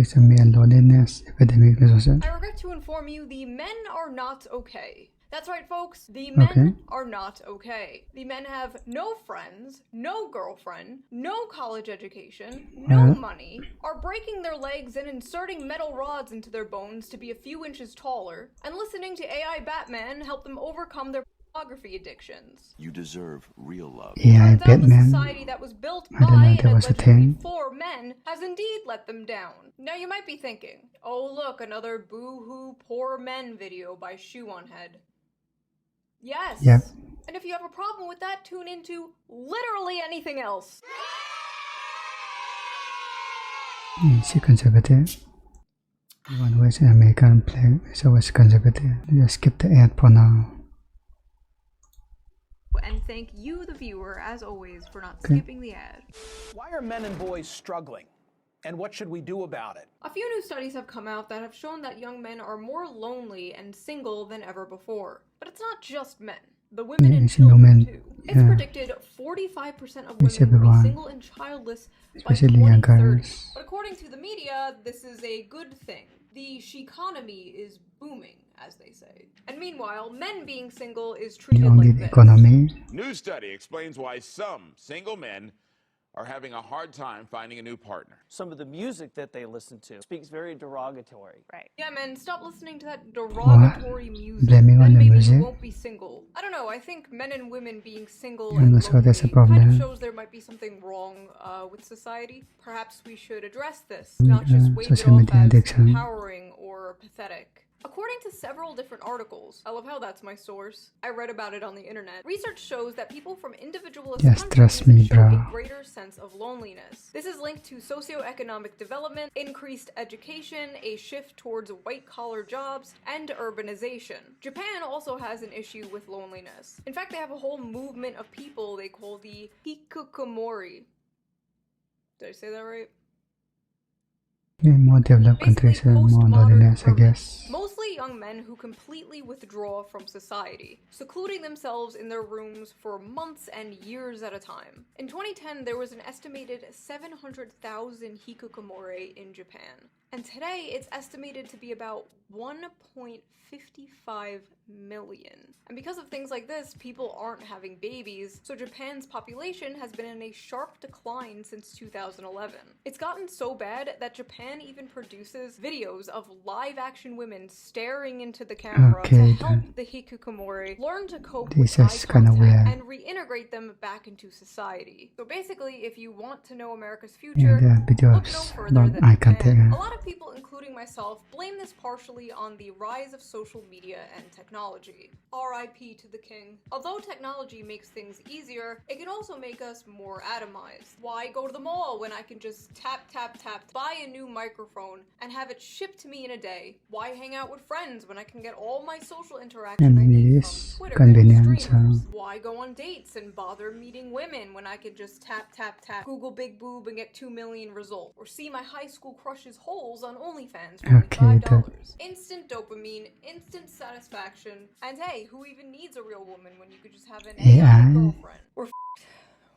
is a maleloneliness epidemic. I regret to inform you the men are not okay. That's right, folks. The men are not okay. The men have no friends, no girlfriend, no college education, no money, are breaking their legs and inserting metal rods into their bones to be a few inches taller, and listening to AI Batman help them overcome their pornography addictions. You deserve real love. AI Batman. The society that was built by and allegedly for men has indeed let them down. Now you might be thinking, oh look, another boo-hoo poor men video by shoeonhead. Yes. Yep. And if you have a problem with that, tune into literally anything else. She conservative. One who is an American flag is always conservative. Just skip the ad for now. And thank you, the viewer, as always, for not skipping the ad. Why are men and boys struggling? And what should we do about it? A few new studies have come out that have shown that young men are more lonely and single than ever before. But it's not just men. The women and children, too. It's predicted 45% of women will be single and childless by 2030. But according to the media, this is a good thing. The she-economy is booming, as they say. And meanwhile, men being single is treated like this. New study explains why some single men are having a hard time finding a new partner. Some of the music that they listen to speaks very derogatory. Right. Yeah, men, stop listening to that derogatory music. Blaming then on the maybe music? you won't be single. I don't know, I think men and women being single and lonely that's a problem. kind of shows there might be something wrong with society. Perhaps we should address this, not just wave it off as empowering or pathetic. According to several different articles, I love how that's my source, I read about it on the internet, research shows that people from individualist countries show a greater sense of loneliness. This is linked to socioeconomic development, increased education, a shift towards white-collar jobs, and urbanization. Japan also has an issue with loneliness. In fact, they have a whole movement of people they call the hikikomori. Did I say that right? In more developed countries are more loneliness, I guess. Mostly young men who completely withdraw from society, secluding themselves in their rooms for months and years at a time. In 2010, there was an estimated 700,000 hikikomori in Japan. And today, it's estimated to be about 1.55 million. And because of things like this, people aren't having babies, so Japan's population has been in a sharp decline since 2011. It's gotten so bad that Japan even produces videos of live-action women staring into the camera to help the hikikomori learn to cope with eye contact and reintegrate them back into society. So basically, if you want to know America's future, look no further than Japan. A lot of people, including myself, blame this partially on the rise of social media and technology. RIP to the king. Although technology makes things easier, it can also make us more atomized. Why go to the mall when I can just tap, buy a new microphone, and have it shipped to me in a day? Why hang out with friends when I can get all my social interaction I need from Twitter and streamers? Why go on dates and bother meeting women when I can just tap, Google big boob and get 2 million results? Or see my high school crush's holes on OnlyFans for $5. Instant dopamine, instant satisfaction, and hey, who even needs a real woman when you could just have an AI girlfriend?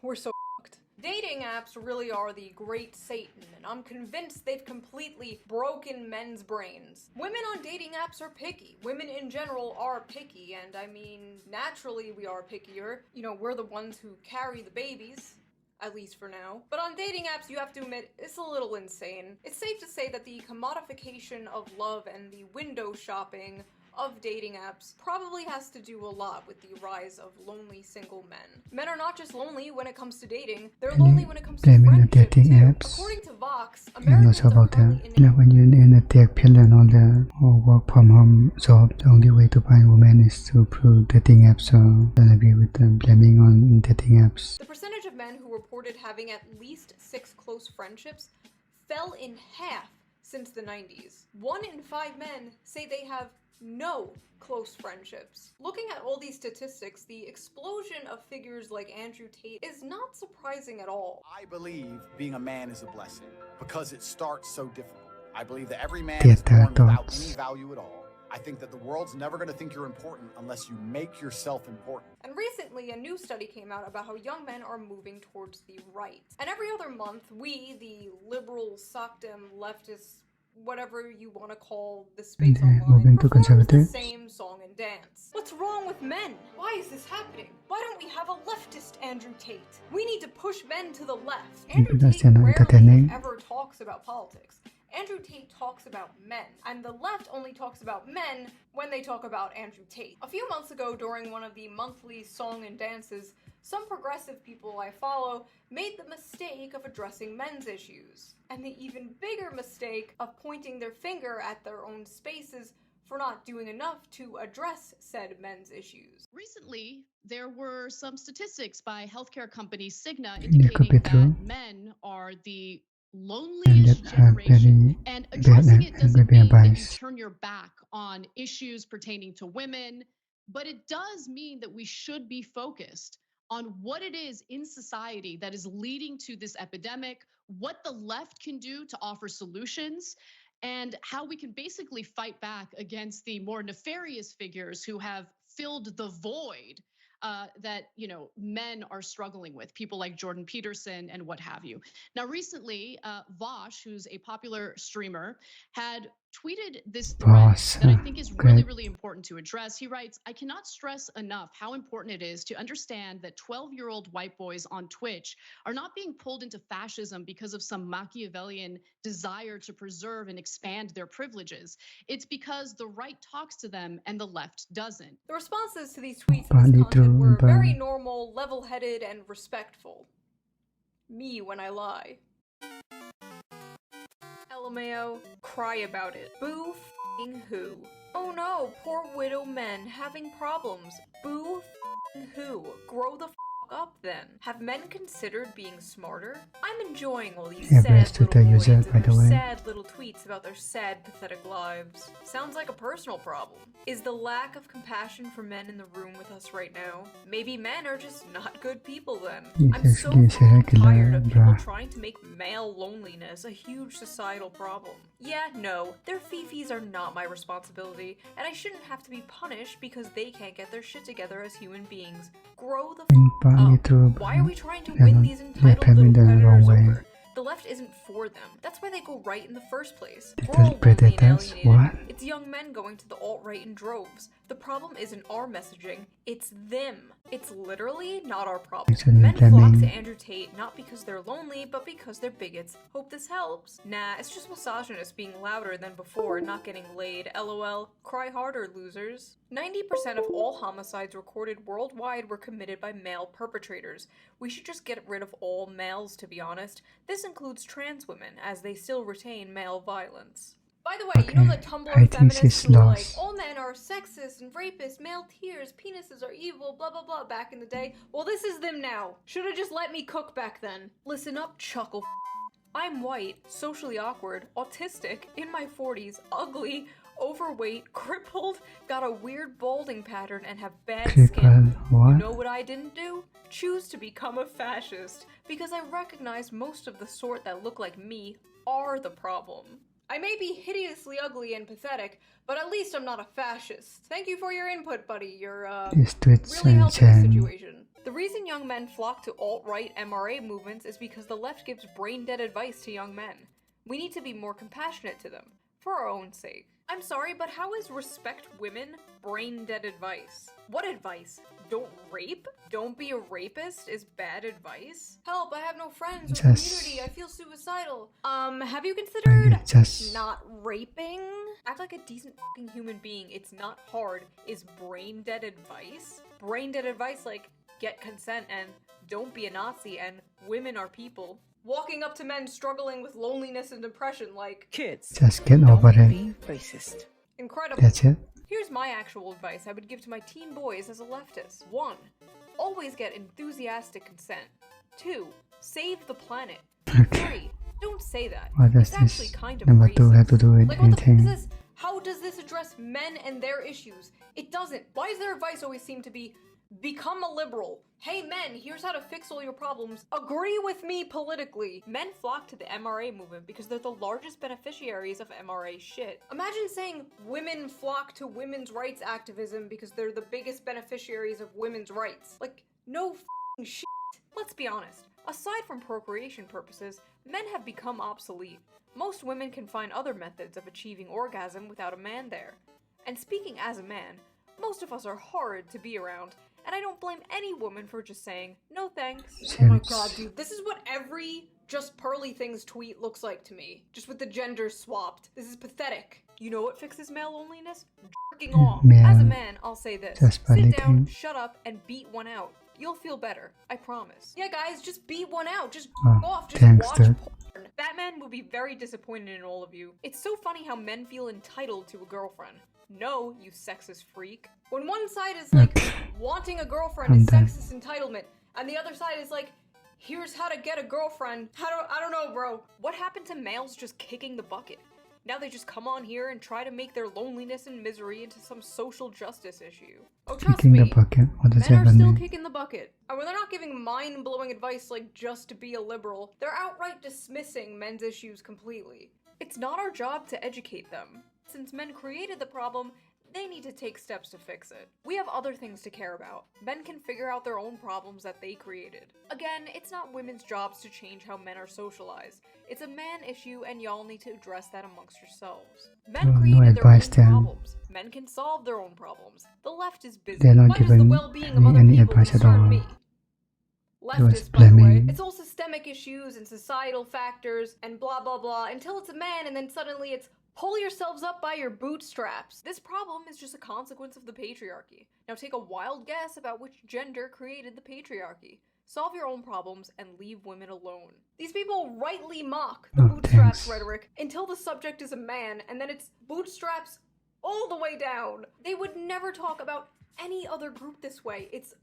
We're so f***ed. Dating apps really are the great Satan, and I'm convinced they've completely broken men's brains. Women on dating apps are picky. Women in general are picky, and I mean, naturally we are pickier. You know, we're the ones who carry the babies. At least for now. But on dating apps, you have to admit, it's a little insane. It's safe to say that the commodification of love and the window shopping of dating apps probably has to do a lot with the rise of lonely single men. Men are not just lonely when it comes to dating, they're lonely when it comes to friendship too. Apps. According to Vox, Americans are currently in when you're in a tech field and all the work from home job, the only way to find women is to through dating apps, so I don't agree with them blaming on dating apps. The percentage of men who reported having at least 6 close friendships fell in half since the 90s. 1 in 5 men say they have no close friendships. Looking at all these statistics, the explosion of figures like Andrew Tate is not surprising at all. I believe being a man is a blessing because it starts so difficult. I believe that every man is born without any value at all. I think that the world's never going to think you're important unless you make yourself important. And recently, a new study came out about how young men are moving towards the right. And every other month, we, the liberal, sockdem, leftist whatever you want to call the space 네, online, moving to performs the conservative. same song and dance. What's wrong with men? Why is this happening? Why don't we have a leftist Andrew Tate? We need to push men to the left. Andrew Because Tate they're not rarely entertaining. ever talks about politics. Andrew Tate talks about men, and the left only talks about men when they talk about Andrew Tate. A few months ago, during one of the monthly song and dances, some progressive people I follow made the mistake of addressing men's issues, and the even bigger mistake of pointing their finger at their own spaces for not doing enough to address said men's issues. Recently, there were some statistics by healthcare company Cigna It could be indicating true. that men are the And loneliest that generation. very And bad addressing it and doesn't very mean that you biased. turn your back on issues pertaining to women, but it does mean that we should be focused on what it is in society that is leading to this epidemic, what the left can do to offer solutions, and how we can basically fight back against the more nefarious figures who have filled the void that men are struggling with, people like Jordan Peterson and what have you. Now, recently, Vosh, who's a popular streamer, had tweeted this thread that I think is really, really important to address. He writes, "I cannot stress enough how important it is to understand that 12-year-old white boys on Twitch are not being pulled into fascism because of some Machiavellian desire to preserve and expand their privileges. It's because the right talks to them and the left doesn't." The responses to these tweets and this content were very normal, level-headed, and respectful. Me when I lie. LMAO, cry about it. Boo f***ing who? Oh no, poor widow men having problems. Boo f***ing who? Grow the f*** up then. Have men considered being smarter? I'm enjoying all these sad little boys and their sad little tweets about their sad, pathetic lives. Sounds like a personal problem. Is the lack of compassion for men in the room with us right now? Maybe men are just not good people then. I'm so tired of people trying to make male loneliness a huge societal problem. Yeah, no, their fifis are not my responsibility, and I shouldn't have to be punished because they can't get their shit together as human beings. Grow the f*** up. Why are we trying to win these entitled little predators over? The left isn't for them. That's why they go right in the first place. We're all lonely and alienated. It's young men going to the alt-right in droves. The problem isn't our messaging, it's them. It's literally not our problem. Men flock to Andrew Tate not because they're lonely, but because they're bigots. Hope this helps. Nah, it's just misogynists being louder than before and not getting laid. LOL. Cry harder, losers. 90% of all homicides recorded worldwide were committed by male perpetrators. We should just get rid of all males, to be honest. This includes trans women, as they still retain male violence. By the way, you know the Tumblr feminists who were like, all men are sexist and rapists, male tears, penises are evil, blah blah blah back in the day? Well, this is them now. Should've just let me cook back then. Listen up, chuckle. I'm white, socially awkward, autistic, in my 40s, ugly, overweight, crippled, got a weird balding pattern, and have bad skin. You know what I didn't do? Choose to become a fascist, because I recognize most of the sort that look like me are the problem. I may be hideously ugly and pathetic, but at least I'm not a fascist. Thank you for your input, buddy. You're, really helping the situation. The reason young men flock to alt-right MRA movements is because the left gives brain-dead advice to young men. We need to be more compassionate to them, for our own sake. I'm sorry, but how is respect women brain-dead advice? What advice? Don't rape? Don't be a rapist is bad advice? Help, I have no friends or community, I feel suicidal. Have you considered not raping? Act like a decent fucking human being, it's not hard, is brain-dead advice? Brain-dead advice like, get consent and don't be a Nazi and women are people. Walking up to men struggling with loneliness and depression like, kids, just get over it. Be racist. Incredible. That's it. Here's my actual advice I would give to my teen boys as a leftist. 1. Always get enthusiastic consent. 2. Save the planet. 3. Don't say that. What does it's actually this kind of number 2 have to do with like, what the f is anything? this? How does this address men and their issues? It doesn't. Why does their advice always seem to be, become a liberal? Hey men, here's how to fix all your problems. Agree with me politically. Men flock to the MRA movement because they're the largest beneficiaries of MRA shit. Imagine saying women flock to women's rights activism because they're the biggest beneficiaries of women's rights. Like, no f***ing shit. Let's be honest. Aside from procreation purposes, Men have become obsolete. Most women can find other methods of achieving orgasm without a man there. And speaking as a man, most of us are horrid to be around, and I don't blame any woman for just saying, no thanks. Oh my god, dude, this is what every Just Pearly Things tweet looks like to me, just with the genders swapped. This is pathetic. You know what fixes male loneliness? Jerking off. As a man, I'll say this. Sit down, shut up, and beat one out. You'll feel better. I promise. Yeah, guys, just beat one out. Just off. Just watch porn. That man will be very disappointed in all of you. It's so funny how men feel entitled to a girlfriend. No, you sexist freak. When one side is like, wanting a girlfriend is sexist entitlement, and the other side is like, here's how to get a girlfriend. I don't know, bro. What happened to males just kicking the bucket? Now they just come on here and try to make their loneliness and misery into some social justice issue. Oh, trust me, men are still kicking the bucket. And when they're not giving mind-blowing advice like just to be a liberal, they're outright dismissing men's issues completely. It's not our job to educate them. Since men created the problem, they need to take steps to fix it. We have other things to care about. Men can figure out their own problems that they created. Again, it's not women's jobs to change how men are socialized. It's a man issue and y'all need to address that amongst yourselves. Men created their own problems. Men can solve their own problems. The left is busy. Why does the well-being of other people concern me? Leftist, by the way. It's all systemic issues and societal factors and blah blah blah until it's a man and then suddenly it's pull yourselves up by your bootstraps. This problem is just a consequence of the patriarchy. Now take a wild guess about which gender created the patriarchy. Solve your own problems and leave women alone. These people rightly mock the bootstraps rhetoric until the subject is a man and then it's bootstraps all the way down. They would never talk about any other group this way. It's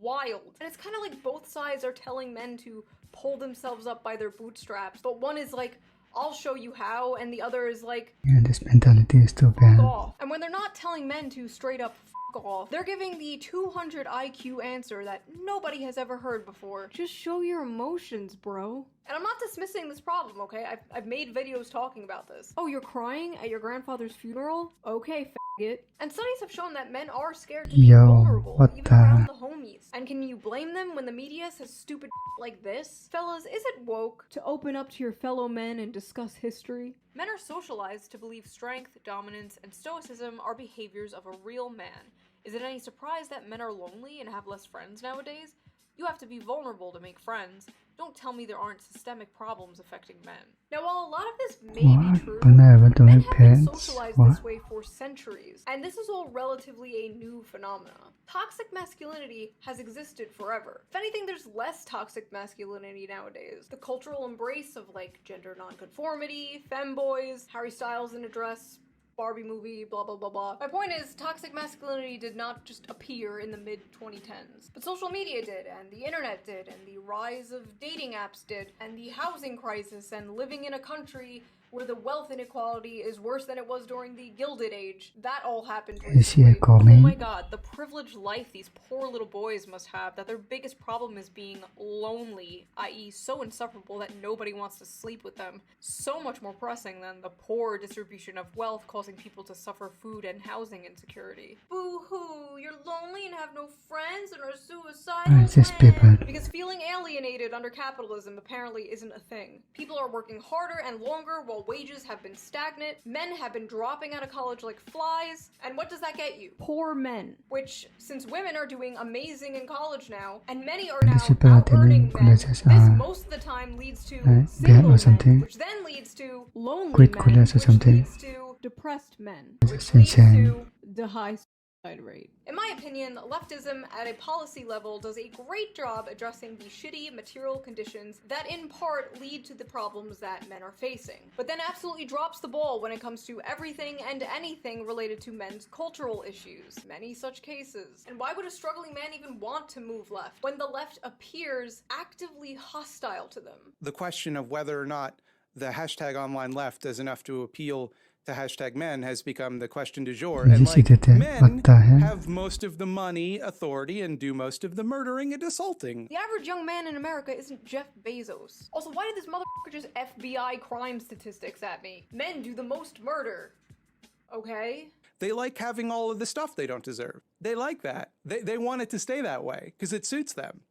wild. And it's kind of like both sides are telling men to pull themselves up by their bootstraps, but one is like, I'll show you how, and the other is like, yeah, this mentality is too bad. Off. And when they're not telling men to straight up f off, they're giving the 200 IQ answer that nobody has ever heard before. Just show your emotions, bro. And I'm not dismissing this problem, okay? I've made videos talking about this. Oh, you're crying at your grandfather's funeral? Okay, faggot. And studies have shown that men are scared to be vulnerable, even around the homies. And can you blame them when the media says stupid like this? Fellas, is it woke to open up to your fellow men and discuss history? Men are socialized to believe strength, dominance, and stoicism are behaviors of a real man. Is it any surprise that men are lonely and have less friends nowadays? You have to be vulnerable to make friends. Don't tell me there aren't systemic problems affecting men. Now, while a lot of this may be true, men have been socialized this way for centuries, and this is all relatively a new phenomenon. Toxic masculinity has existed forever. If anything, there's less toxic masculinity nowadays. The cultural embrace of, like, gender nonconformity, femboys, Harry Styles in a dress, Barbie movie, blah blah blah blah. My point is, toxic masculinity did not just appear in the mid-2010s. But social media did, and the internet did, and the rise of dating apps did, and the housing crisis, and living in a country where the wealth inequality is worse than it was during the Gilded Age. That all happened recently. Oh my god, the privileged life these poor little boys must have, that their biggest problem is being lonely, i.e. so insufferable that nobody wants to sleep with them. So much more pressing than the poor distribution of wealth causing people to suffer food and housing insecurity. Boo-hoo, you're lonely and have no friends and are suicidal. Because feeling alienated under capitalism apparently isn't a thing. People are working harder and longer while wages have been stagnant, men have been dropping out of college like flies, and what does that get you? Poor men. Which, since women are doing amazing in college now, and many are now out-earning men, this most of the time leads to single men, which then leads to lonely men, which leads to depressed men, which leads to the high suicide rate. In my opinion, leftism at a policy level does a great job addressing the shitty material conditions that in part lead to the problems that men are facing, but then absolutely drops the ball when it comes to everything and anything related to men's cultural issues. Many such cases. And why would a struggling man even want to move left when the left appears actively hostile to them? The question of whether or not the hashtag online left does enough to appeal to hashtag men has become the question du jour. And like, men have most of the money, authority, and do most of the murdering and assaulting. The average young man in America isn't Jeff Bezos. Also, why did this motherfucker just FBI crime statistics at me? Men do the most murder. Okay? They like having all of the stuff they don't deserve. They like that. They want it to stay that way because it suits them.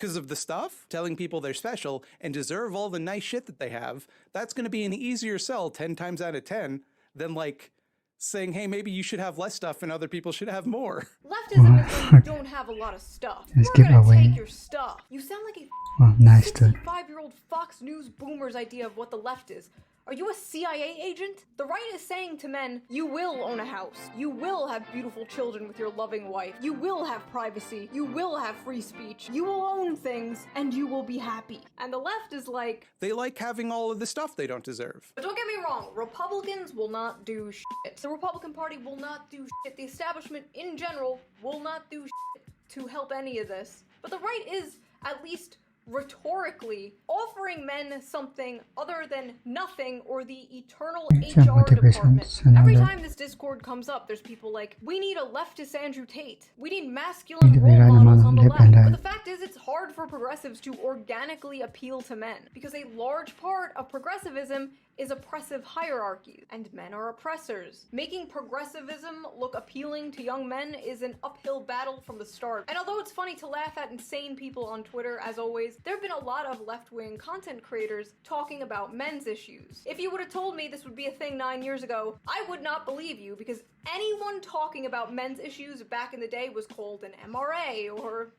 because of the stuff, telling people they're special and deserve all the nice shit that they have, that's going to be an easier sell 10 times out of 10 than like saying, hey, maybe you should have less stuff and other people should have more. Leftism is when you don't have a lot of stuff. Let's We're give gonna away. take your stuff. You sound like a Oh, nice dude. 65-year-old Fox News boomer's idea of what the left is. Are you a CIA agent? The right is saying to men, you will own a house. You will have beautiful children with your loving wife. You will have privacy. You will have free speech. You will own things, and you will be happy. And the left is like... They like having all of the stuff they don't deserve. But don't get me wrong, Republicans will not do shit. The Republican Party will not do shit. The establishment in general will not do shit to help any of this. But the right is, at least rhetorically, offering men something other than nothing or the eternal HR department. Every time this Discord comes up, there's people like, we need a leftist Andrew Tate. We need masculine role models on the left. But the fact is, it's hard for progressives to organically appeal to men, because a large part of progressivism is oppressive hierarchies, and men are oppressors. Making progressivism look appealing to young men is an uphill battle from the start. And although it's funny to laugh at insane people on Twitter, as always, there have been a lot of left-wing content creators talking about men's issues. If you would have told me this would be a thing 9 years ago, I would not believe you, because anyone talking about men's issues back in the day was called an MRA or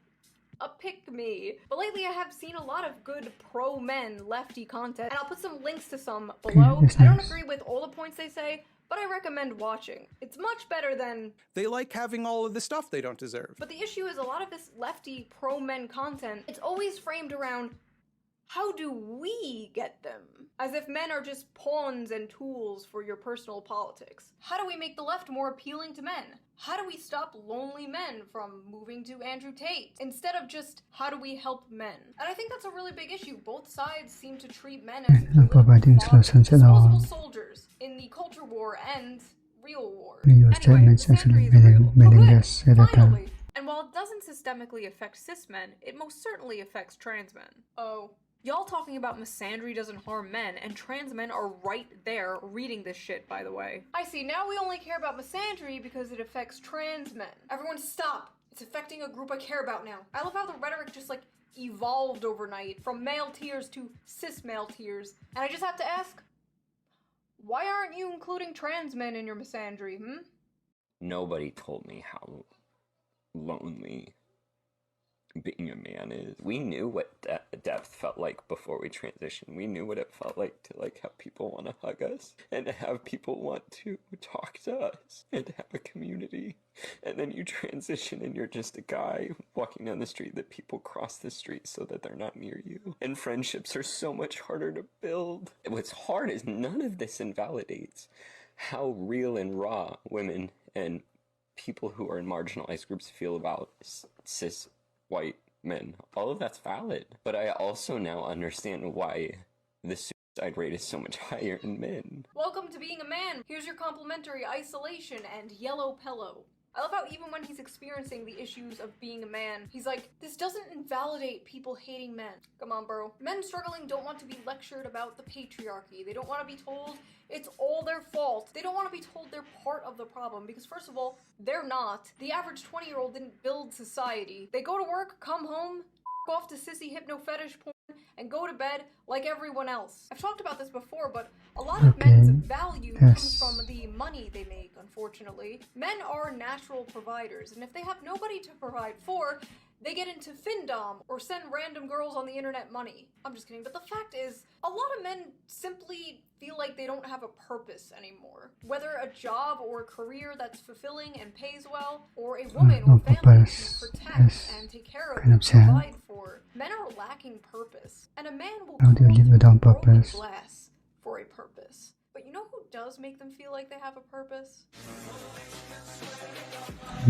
a pick-me. But lately I have seen a lot of good pro-men lefty content, and I'll put some links to some below. I don't agree with all the points they say, but I recommend watching. It's much better than... They like having all of the stuff they don't deserve. But the issue is a lot of this lefty pro-men content, it's always framed around, how do we get them? As if men are just pawns and tools for your personal politics. How do we make the left more appealing to men? How do we stop lonely men from moving to Andrew Tate? Instead of just, how do we help men? And I think that's a really big issue. Both sides seem to treat men as disposable soldiers in the culture war and real war. Your statements actually meaning less at that time. And while it doesn't systemically affect cis men, it most certainly affects trans men. Oh. Y'all talking about misandry doesn't harm men, and trans men are right there reading this shit, by the way. I see, now we only care about misandry because it affects trans men. Everyone stop! It's affecting a group I care about now. I love how the rhetoric just like evolved overnight from male tears to cis male tears. And I just have to ask, why aren't you including trans men in your misandry, Nobody told me how lonely being a man is. We knew what depth felt like before we transitioned. We knew what it felt like to like have people want to hug us and to have people want to talk to us and to have a community. And then you transition and you're just a guy walking down the street that people cross the street so that they're not near you. And friendships are so much harder to build. What's hard is none of this invalidates how real and raw women and people who are in marginalized groups feel about cis white men. All of that's valid. But I also now understand why the suicide rate is so much higher in men. Welcome to being a man. Here's your complimentary isolation and yellow pillow. I love how even when he's experiencing the issues of being a man, he's like, this doesn't invalidate people hating men. Come on, bro. Men struggling don't want to be lectured about the patriarchy. They don't want to be told it's all their fault. They don't want to be told they're part of the problem because, first of all, they're not. The average 20-year-old didn't build society. They go to work, come home, off to sissy hypno fetish porn, and go to bed like everyone else. I've talked about this before, but a lot of men's value comes from the money they make, unfortunately. Men are natural providers, and if they have nobody to provide for, they get into findom or send random girls on the internet money. I'm just kidding, but the fact is, a lot of men simply feel like they don't have a purpose anymore. Whether a job or a career that's fulfilling and pays well, or a woman or family to protect and take care of and provide for. Men are lacking purpose, and a man will broken glass for a purpose. But you know who does make them feel like they have a purpose?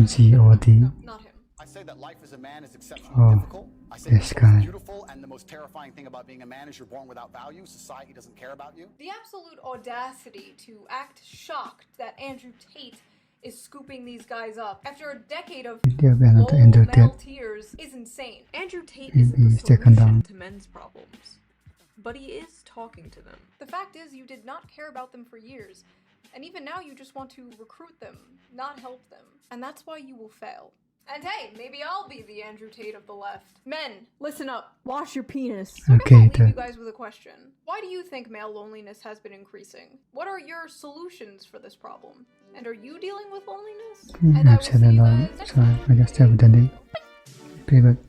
G-O-D. No, not him. I say that life as a man is exceptionally difficult. I say this that guy. it's beautiful, and the most terrifying thing about being a man is you're born without value. Society doesn't care about you. The absolute audacity to act shocked that Andrew Tate is scooping these guys up after a decade of male tears is insane. Andrew Tate isn't the solution to men's problems, but he is talking to them. The fact is, you did not care about them for years, and even now you just want to recruit them, not help them. And that's why you will fail. And hey, maybe I'll be the Andrew Tate of the left. Men, listen up. Wash your penis. So Okay, I guess I'll leave you guys with a question. Why do you think male loneliness has been increasing? What are your solutions for this problem? And are you dealing with loneliness? And I will I've said see a you lot, guys next so time. I guess that would end it. Pretty good.